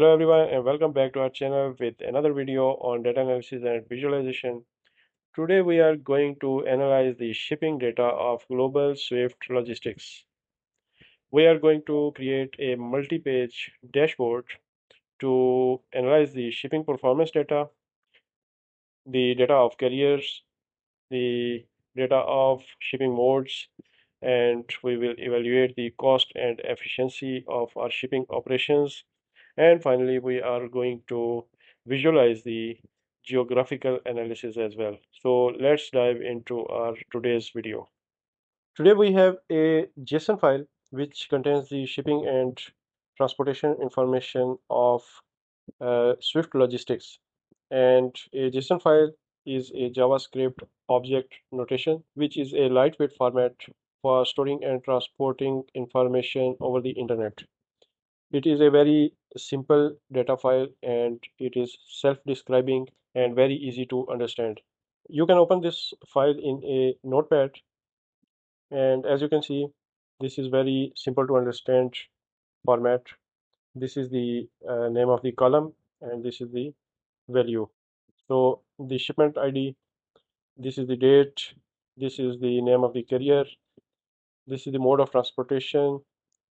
Hello everyone and welcome back to our channel with another video on data analysis and visualization. Today we are going to analyze the shipping data of global Swift logistics. We are going to create a multi-page dashboard to analyze the shipping performance data, the data of carriers, the data of shipping modes, and we will evaluate the cost and efficiency of our shipping operations. And finally, we are going to visualize the geographical analysis as well. So let's dive into our today's video. Today we have a JSON file which contains the shipping and transportation information of Swift logistics. And a JSON file is a JavaScript object notation, which is a lightweight format for storing and transporting information over the internet. It is a very simple data file and it is self-describing and very easy to understand. You can open this file in a notepad, and as you can see, this is very simple to understand format. This is the name of the column and this is the value. So the shipment ID, this is the date, this is the name of the carrier, this is the mode of transportation,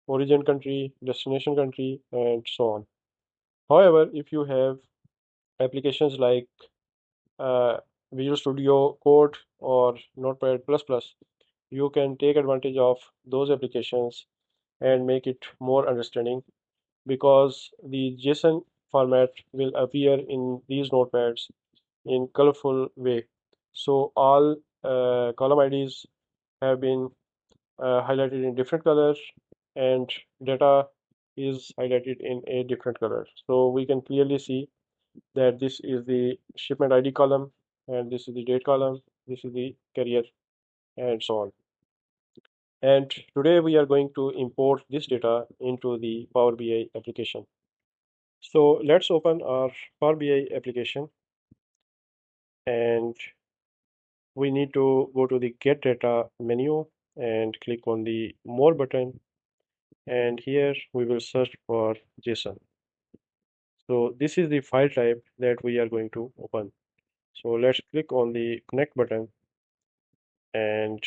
origin country, destination country, and so on. However, if you have applications like uh, Visual Studio Code or Notepad++, you can take advantage of those applications and make it more understanding because the JSON format will appear in these notepads in colorful way. So all column IDs have been highlighted in different colors and data is highlighted in a different color. So we can clearly see that this is the shipment ID column and this is the date column, this is the carrier and so on. And today we are going to import this data into the Power BI application. So let's open our Power BI application and we need to go to the get data menu and click on the more button, and here we will search for JSON. So this is the file type that we are going to open. So let's click on the connect button, and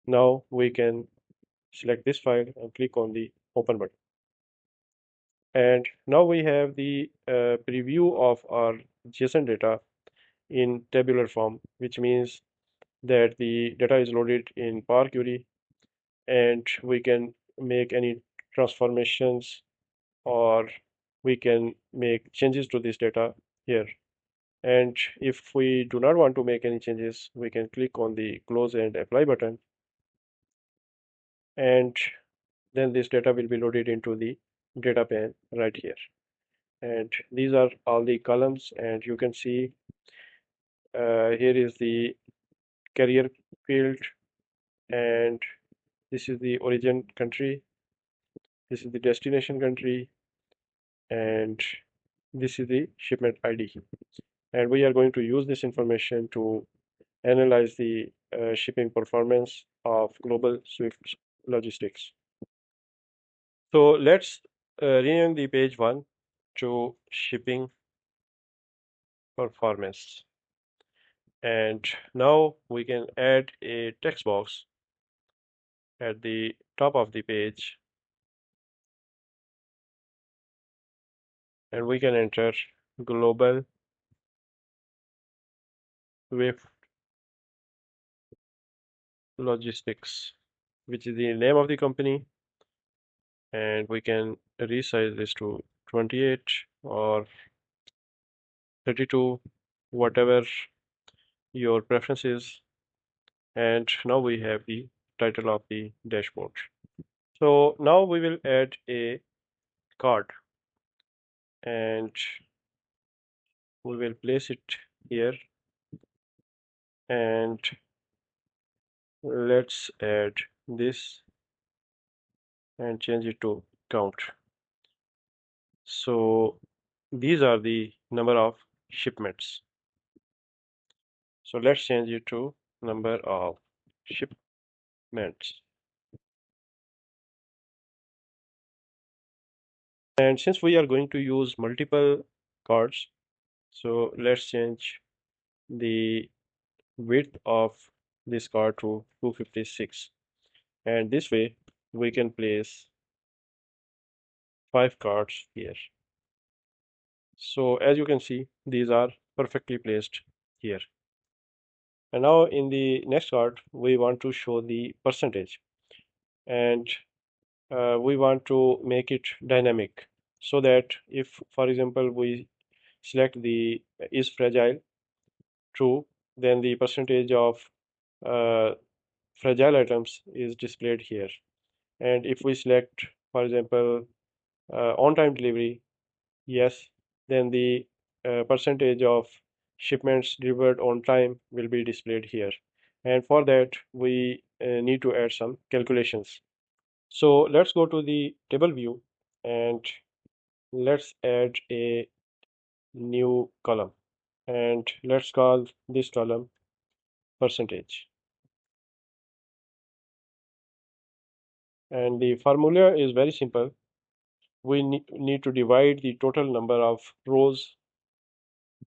now we can select this file and click on the open button. And now we have the preview of our JSON data in tabular form, which means that the data is loaded in Power Query and we can make any transformations or we can make changes to this data here. And if we do not want to make any changes, we can click on the close and apply button, and then this data will be loaded into the data pane right here. And these are all the columns, and you can see here is the carrier field, and this is the origin country, this is the destination country, and this is the shipment ID. And we are going to use this information to analyze the shipping performance of global Swift logistics. So let's rename the page 1 to shipping performance. And now we can add a text box at the top of the page, and we can enter global Swift logistics, which is the name of the company, and we can resize this to 28 or 32, whatever your preference is. And now we have the title of the dashboard. So now we will add a card and we will place it here, and let's add this and change it to count. So these are the number of shipments. So let's change it to number of shipments. And since we are going to use multiple cards, so let's change the width of this card to 256. And this way we can place 5 cards here. So as you can see, these are perfectly placed here. And now in the next card, we want to show the percentage. And we want to make it dynamic so that if, for example, we select the is fragile true, then the percentage of uh, fragile items is displayed here. And if we select, for example, on-time delivery, yes, then the percentage of shipments delivered on time will be displayed here. And for that, we need to add some calculations. So let's go to the table view and let's add a new column. And let's call this column percentage. And the formula is very simple. We need to divide the total number of rows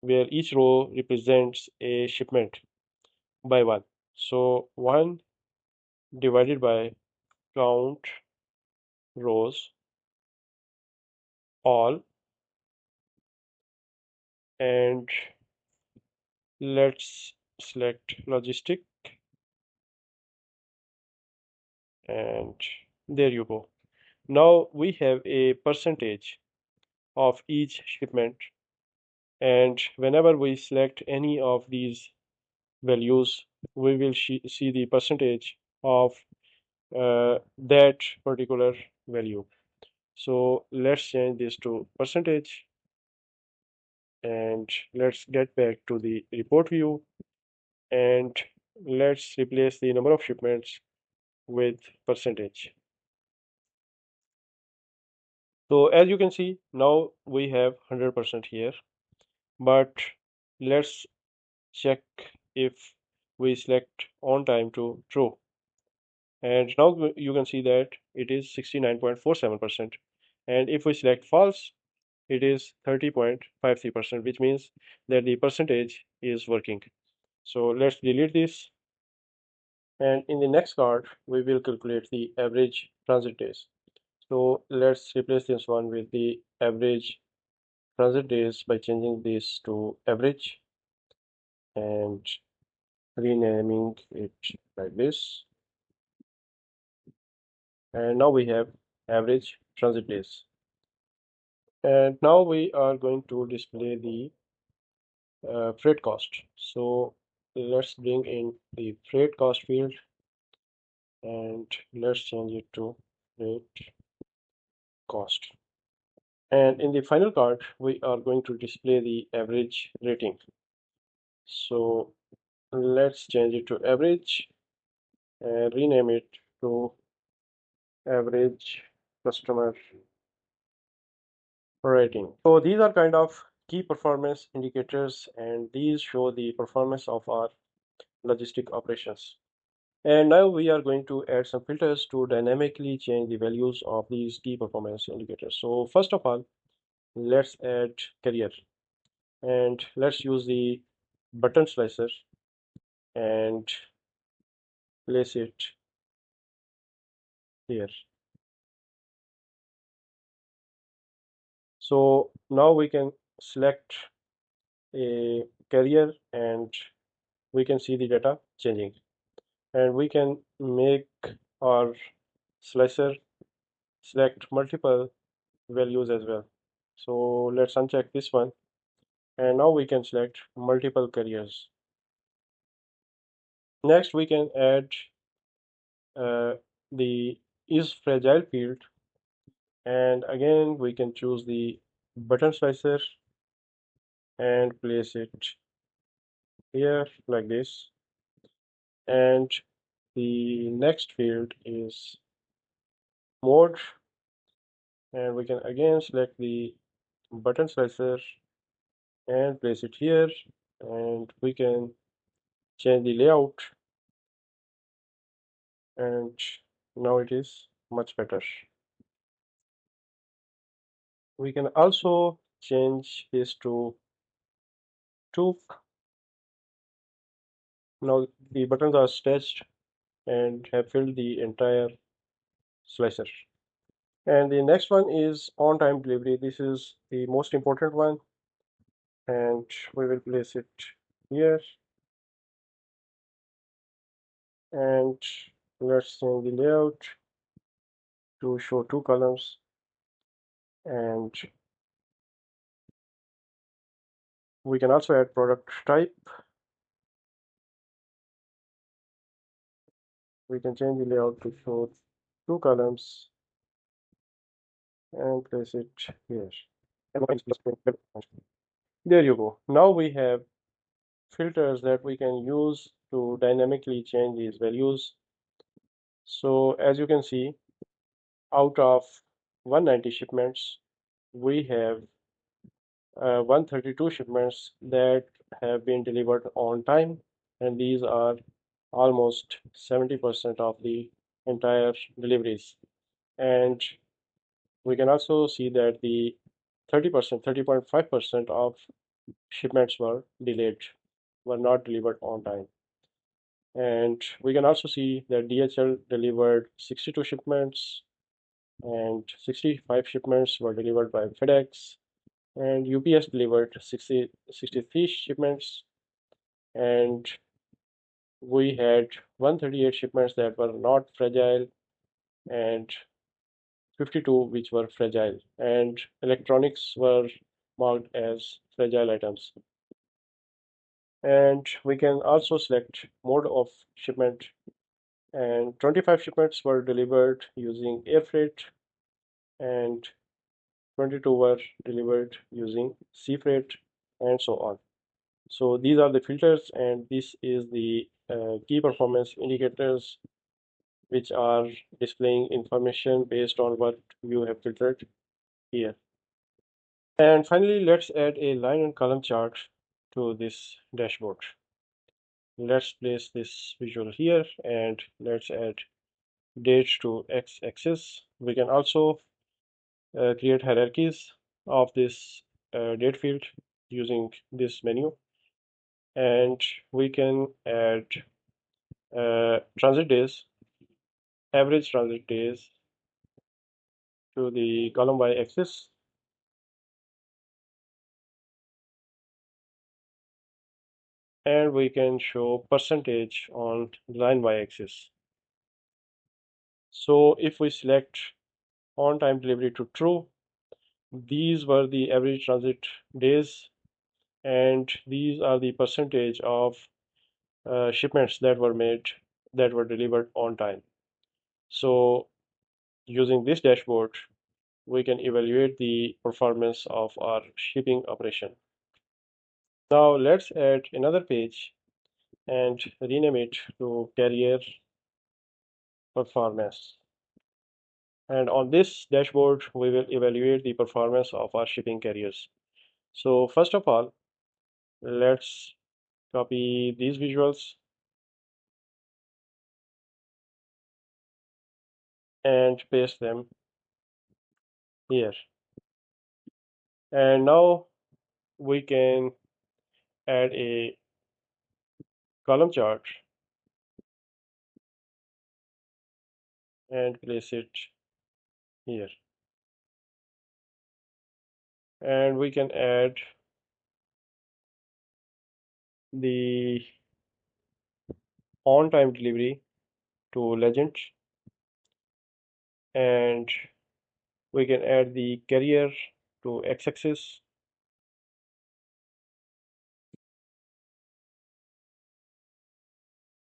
where each row represents a shipment by 1. So 1 divided by count rows all, and let's select logistic, and there you go. Now we have a percentage of each shipment, and whenever we select any of these values, we will see the percentage of that particular value. So let's change this to percentage, and let's get back to the report view, and let's replace the number of shipments with percentage. So as you can see, now we have 100% here, but let's check if we select on time to true. And now you can see that it is 69.47%. And if we select false, it is 30.53%, which means that the percentage is working. So let's delete this. And in the next card, we will calculate the average transit days. So let's replace this one with the average transit days by changing this to average and renaming it like this. And now we have average transit days. And now we are going to display the freight cost. So let's bring in the freight cost field and let's change it to freight cost. And in the final card, we are going to display the average rating. So let's change it to average and rename it to average customer rating. So these are kind of key performance indicators, and these show the performance of our logistic operations. And now we are going to add some filters to dynamically change the values of these key performance indicators. So first of all, let's add carrier, and let's use the button slicer and place it here. So now we can select a carrier and we can see the data changing, and we can make our slicer select multiple values as well. So let's uncheck this one, and now we can select multiple carriers. Next we can add uh, the is fragile field, and again we can choose the button slicer and place it here like this. And the next field is mode, and we can again select the button slicer and place it here, and we can change the layout, and now it is much better. We can also change this to 2. Now the buttons are stretched and have filled the entire slicer. And the next one is on-time delivery. This is the most important one, and we will place it here. And let's change the layout to show 2 columns, and we can also add product type. We can change the layout to show 2 columns and place it here. There you go. Now we have filters that we can use to dynamically change these values. So as you can see, out of 190 shipments, we have 132 shipments that have been delivered on time, and these are almost 70% of the entire deliveries. And we can also see that the 30%, 30.5% of shipments were delayed, were not delivered on time. And we can also see that DHL delivered 62 shipments and 65 shipments were delivered by FedEx, and UPS delivered 63 shipments, and we had 138 shipments that were not fragile and 52 which were fragile, and electronics were marked as fragile items. And we can also select mode of shipment, and 25 shipments were delivered using air freight and 22 were delivered using sea freight, and so on. So these are the filters, and this is the key performance indicators which are displaying information based on what you have filtered here. And finally, let's add a line and column chart to this dashboard. Let's place this visual here, and let's add date to x-axis. We can also create hierarchies of this date field using this menu, and we can add transit days, average transit days to the column y-axis, and we can show percentage on line y-axis. So if we select on-time delivery to true, these were the average transit days, and these are the percentage of shipments that were made that were delivered on time. So using this dashboard, we can evaluate the performance of our shipping operation. Now let's add another page and rename it to carrier performance. And on this dashboard, we will evaluate the performance of our shipping carriers. So first of all, let's copy these visuals and paste them here. And now we can add a column chart and place it here. And we can add the on-time delivery to legend, and we can add the carrier to x-axis,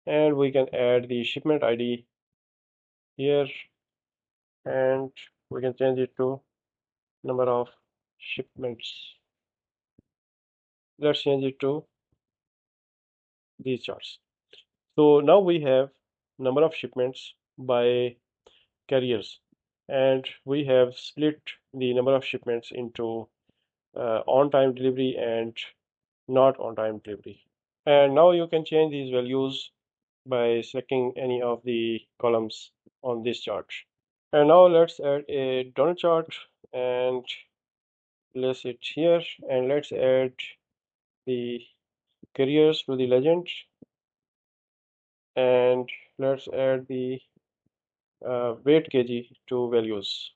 and we can add the shipment ID here, and we can change it to number of shipments. Let's change it to these charts. So now we have number of shipments by carriers, and we have split the number of shipments into on-time delivery and not on-time delivery. And now you can change these values by selecting any of the columns on this chart. And now let's add a donut chart, and place it here, and let's add the carriers to the legend, and let's add the weight kg to values.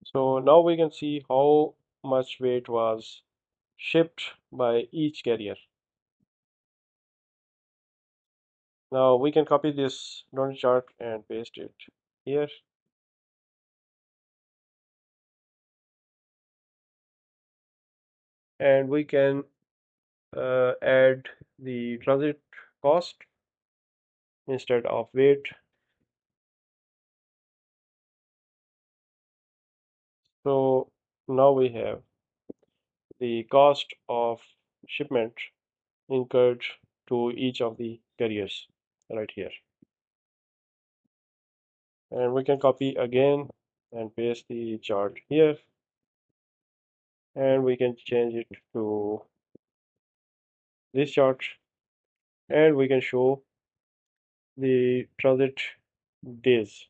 So now we can see how much weight was shipped by each carrier. Now we can copy this donut chart and paste it here. And we can add the transit cost instead of weight. So now we have the cost of shipment incurred to each of the carriers right here. And we can copy again and paste the chart here, and we can change it to this chart, and we can show the transit days.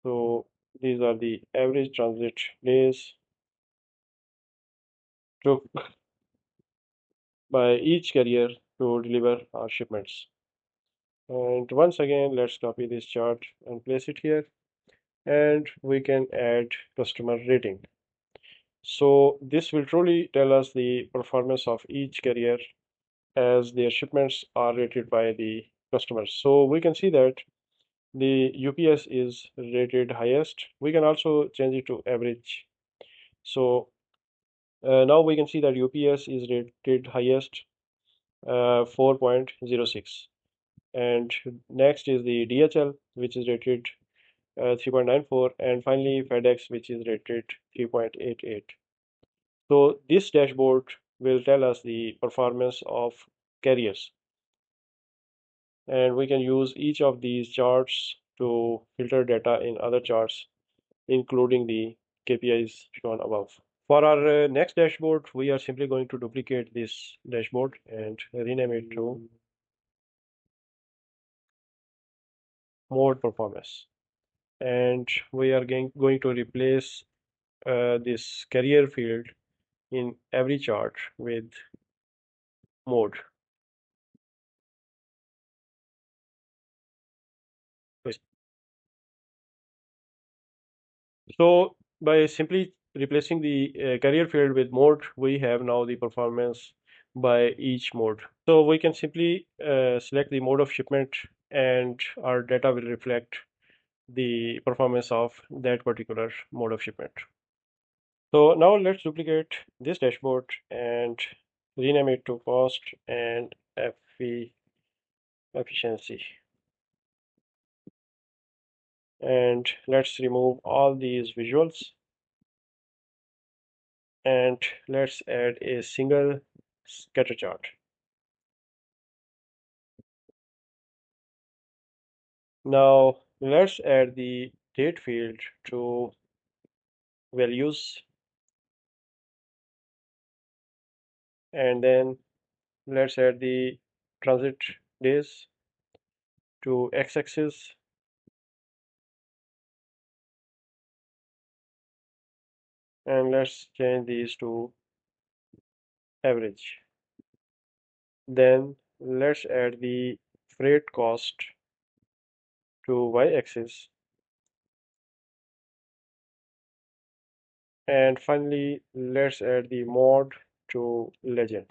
So these are the average transit days took by each carrier to deliver our shipments. And once again, let's copy this chart and place it here, and we can add customer rating. So this will truly tell us the performance of each carrier as their shipments are rated by the customers. So we can see that the UPS is rated highest. We can also change it to average. So now we can see that UPS is rated highest, 4.06. And next is the DHL, which is rated 3.94, and finally FedEx, which is rated 3.88. So this dashboard will tell us the performance of carriers, and we can use each of these charts to filter data in other charts, including the KPIs shown above. For our next dashboard, we are simply going to duplicate this dashboard and rename it to mode performance. And we are going to replace this carrier field in every chart with mode. So by simply replacing the carrier field with mode, we have now the performance by each mode. So we can simply select the mode of shipment, and our data will reflect the performance of that particular mode of shipment. So now let's duplicate this dashboard and rename it to cost and efficiency. And let's remove all these visuals, and let's add a single scatter chart. Now let's add the date field to values, and then let's add the transit days to x-axis, and let's change these to average. Then let's add the freight cost to y-axis, and finally let's add the mode to legend.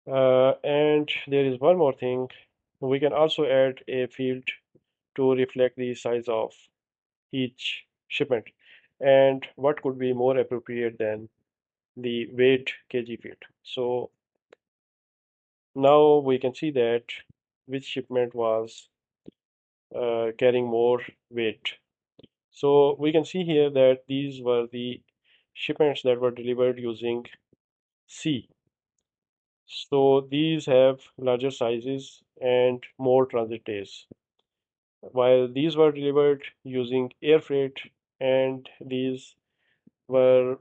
And there is one more thing. We can also add a field to reflect the size of each shipment. And what could be more appropriate than the weight kg field? So now we can see that which shipment was carrying more weight. So we can see here that these were the shipments that were delivered using sea. So these have larger sizes and more transit days, while these were delivered using air freight, and these were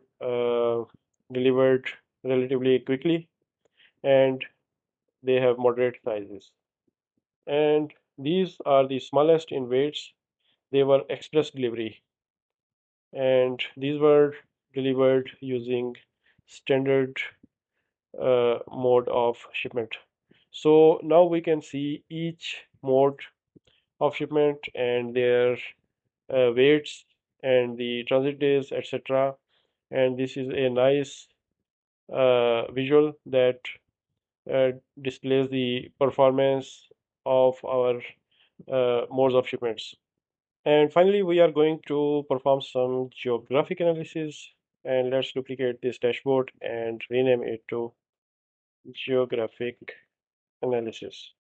delivered relatively quickly, and they have moderate sizes. And these are the smallest in weights. they were express delivery, and these were delivered using standard mode of shipment. So now we can see each mode of shipment and their weights and the transit days, etc. And this is a nice visual that uh, displays the performance of our modes of shipments. And finally, we are going to perform some geographic analysis. And let's duplicate this dashboard and rename it to Geographic Analysis.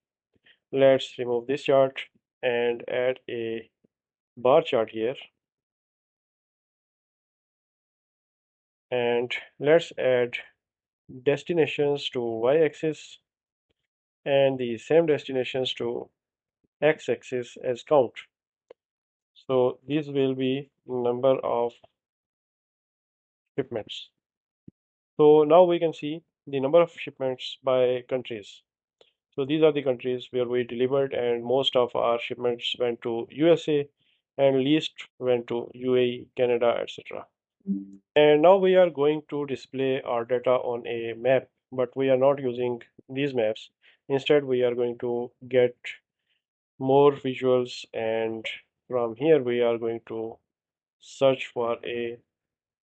Let's remove this chart and add a bar chart here. And let's add destinations to y-axis and the same destinations to x-axis as count. So these will be number of shipments. So now we can see the number of shipments by countries. So these are the countries where we delivered, and most of our shipments went to USA and least went to UAE, Canada, etc. And now we are going to display our data on a map, but we are not using these maps. Instead, we are going to get more visuals, and from here we are going to search for a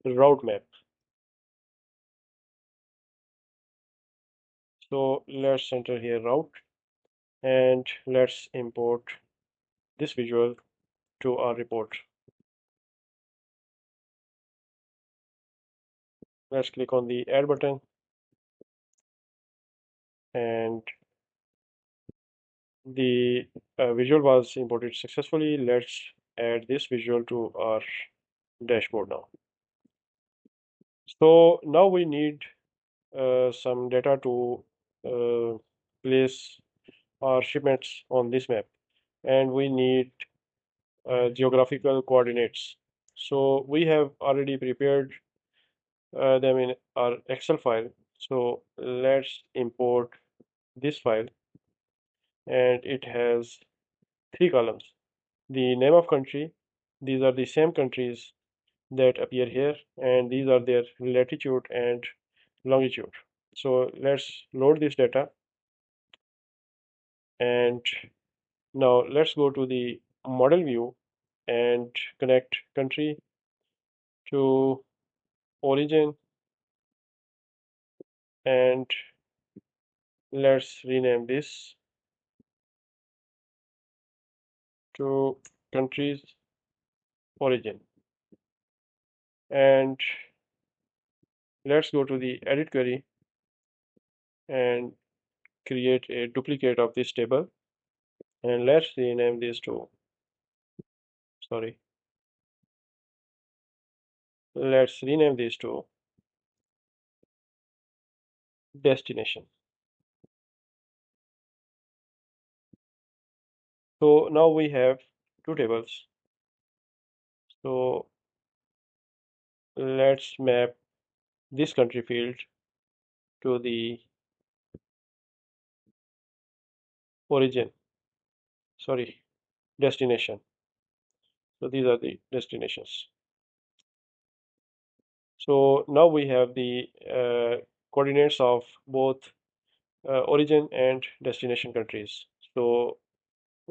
route map. So let's enter here route, and let's import this visual to our report. Let's click on the add button, and the visual was imported successfully. Let's add this visual to our dashboard now. So now we need some data to uh, place our shipments on this map, and we need geographical coordinates. So we have already prepared them in our Excel file. So let's import this file, and it has three columns. The name of country, these are the same countries that appear here, and these are their latitude and longitude. So let's load this data, and now let's go to the model view and connect country to origin, and let's rename this to countries origin. And let's go to the edit query and create a duplicate of this table, and let's rename this to, sorry, let's rename this to destination. So now we have two tables. So let's map this country field to the origin, sorry, destination. So these are the destinations. So now we have the coordinates of both origin and destination countries. So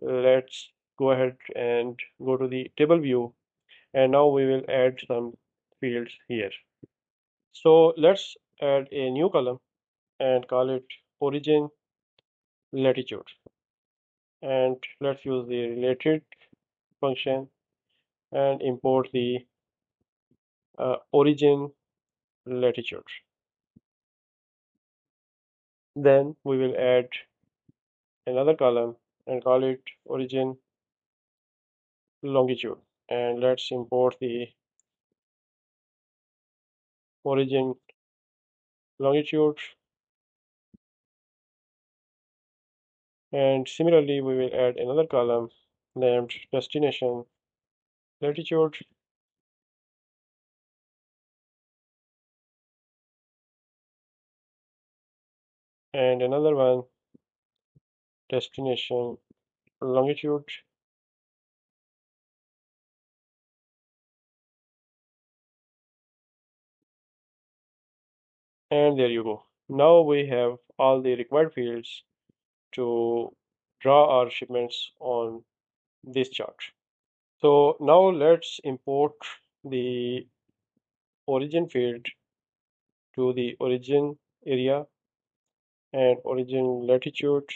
let's go ahead and go to the table view, and now we will add some fields here. So let's add a new column and call it origin latitude, and let's use the related function and import the origin latitude. Then we will add another column and call it origin longitude, and let's import the origin longitude, and similarly we will add another column named destination latitude, and another one destination longitude, And there you go. Now we have all the required fields to draw our shipments on this chart. So now let's import the origin field to the origin area and origin latitude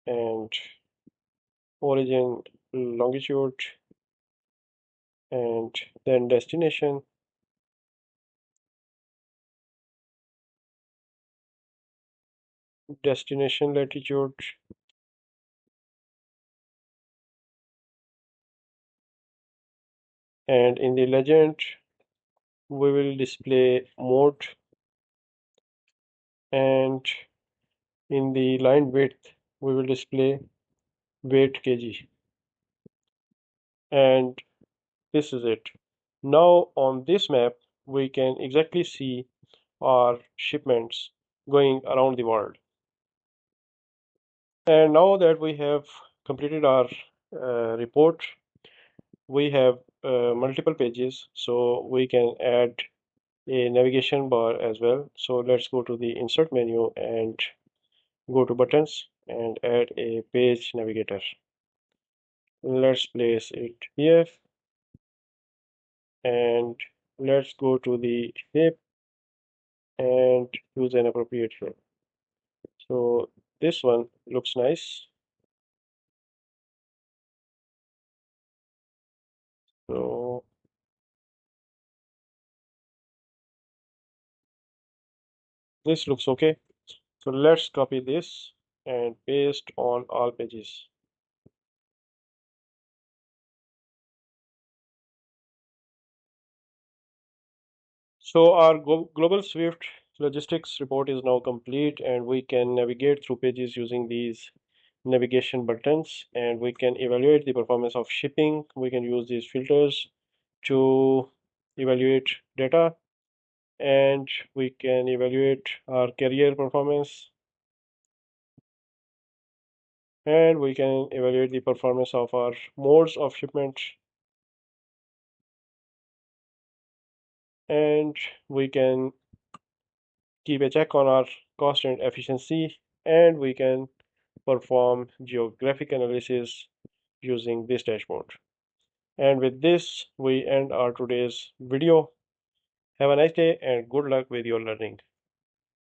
and origin longitude and then destination latitude, and in the legend we will display mode, and in the line width we will display weight kg, and this is it. Now on this map we can exactly see our shipments going around the world. And now that we have completed our report, we have multiple pages, so we can add a navigation bar as well. So let's go to the insert menu and go to buttons and add a page navigator. Let's place it here and let's go to the shape and choose an appropriate shape. So this one looks nice. So this looks okay. So let's copy this and paste on all pages. So our global Swift logistics report is now complete, and we can navigate through pages using these navigation buttons, and we can evaluate the performance of shipping. We can use these filters to evaluate data, and we can evaluate our carrier performance, and we can evaluate the performance of our modes of shipment, and we can keep a check on our cost and efficiency, and we can perform geographic analysis using this dashboard. And with this, we end our today's video. Have a nice day and good luck with your learning.